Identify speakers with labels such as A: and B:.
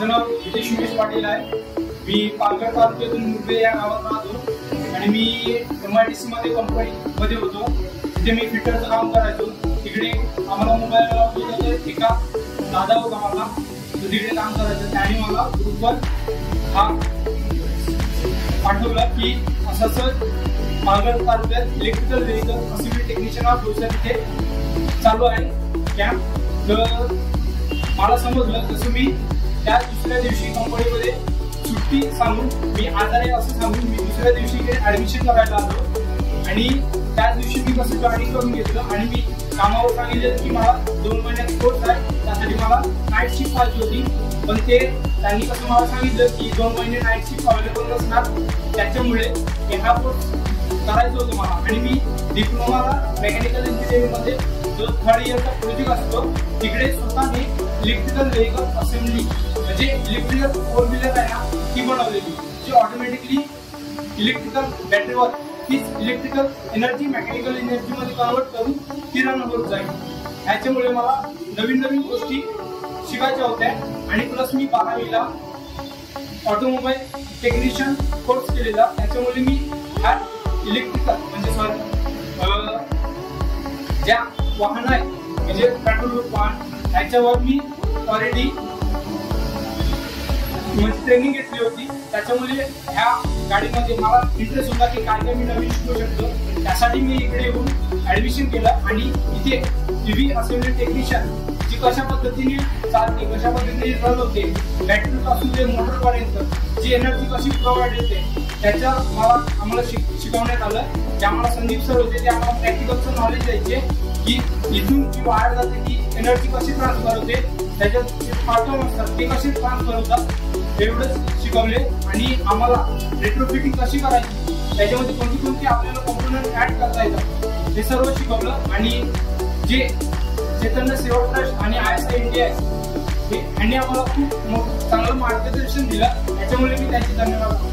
A: माझं नाव हितेश उमेश पाटील आहे। मी पालघर तालुक्यातून मुरबे या गावात राहतो आणि मी MIDC मध्ये कंपनीमध्ये होतो। तिथे मी फिटरचं काम करायचो। तिकडे आम्हाला मोबाईल लावतो एका दादा होता मला, तो तिकडे काम करायचं। त्याने मला ग्रुपवर हा पाठवला की असं पालघर तालुक्यात इलेक्ट्रिकल व्हेकल असेंबली टेक्निशियन हा कोर्स तिथे चालू आहे कॅम्प। तर मला समजलं, तसं मी त्या दुसऱ्या दिवशी कंपनीमध्ये सुट्टी सांगून मी आजारी असं सांगून मी दुसऱ्या दिवशी ऍडमिशन करायला आलो आणि त्याच दिवशी मी कसं जॉईनिंग करून घेतलं आणि मी कामावर सांगितलं की मला 2 महिन्यात कोर्स आहे, त्यासाठी मला नाईट शिफ्ट पाहिजे होती। पण त्यांनी कसं मला सांगितलं की 2 महिने नाईट शिफ्ट अवेलेबल नसणार, त्याच्यामुळे हा कोर्स करायचं होतं मला। आणि मी डिप्लोमाला मेकॅनिकल इंजिनिअरिंगमध्ये जो 3rd इयरचा प्रोजेक्ट असतो तिकडे स्वतःने इलेक्ट्रिकल व्हेकल असेंबली म्हणजे इलेक्ट्रिकल 4 व्हीलर आहे ना ती बनवलेली, जी ऑटोमॅटिकली इलेक्ट्रिकल बॅटरीवर तीच इलेक्ट्रिकल एनर्जी मेकॅनिकल एनर्जी मध्ये कन्वर्ट करून ती रन होत जाईल। ह्याच्यामुळे मला नवीन नवीन गोष्टी शिकायच्या होत्या आणि प्लस मी 12वीला ऑटोमोबाईल टेक्निशियन कोर्स केलेला, त्याच्यामुळे मी हा इलेक्ट्रिकल म्हणजे ज्या वाहन आहे म्हणजे पेट्रोल वाहन ह्याच्यावर मी ऑलरेडी ट्रेनिंग घेतली होती। त्याच्यामुळे ह्या गाडीमध्ये मला इंटरेस्ट होता की काय मी नवीन शिकू शकतो। त्यासाठी मी इकडे येऊन ऍडमिशन केलं आणि इथे EV असेंबली टेक्निशियन जी कशा पद्धतीने चालते, कशा पद्धतीने रन होते, बॅटरी पासून ते मोटर पर्यंत जी एनर्जी कशी प्रोव्हाइड होते त्याच्या आम्हाला शिकवण्यात आलं। जे आम्हाला संदीप सर होते ते आम्हाला प्रॅक्टिकलचं नॉलेज द्यायचे की इथून जी वायर जाते ती एनर्जी कशी ट्रान्सफर होते, त्याच्यात जे पार्टन असतात ते कसे ट्रान्सफर होतात एवढंच शिकवले। आणि आम्हाला रेट्रोफिटिंग कशी करायची, त्याच्यामध्ये कोणती आपल्याला कॉम्पोनंट ऍड करता येतात हे सर्व शिकवलं। आणि जे चैतन्य सेवा ट्रस्ट आणि ISI इंडिया यांनी आम्हाला खूप चांगलं मार्गदर्शन दिलं, त्याच्यामुळे मी त्यांचे धन्यवाद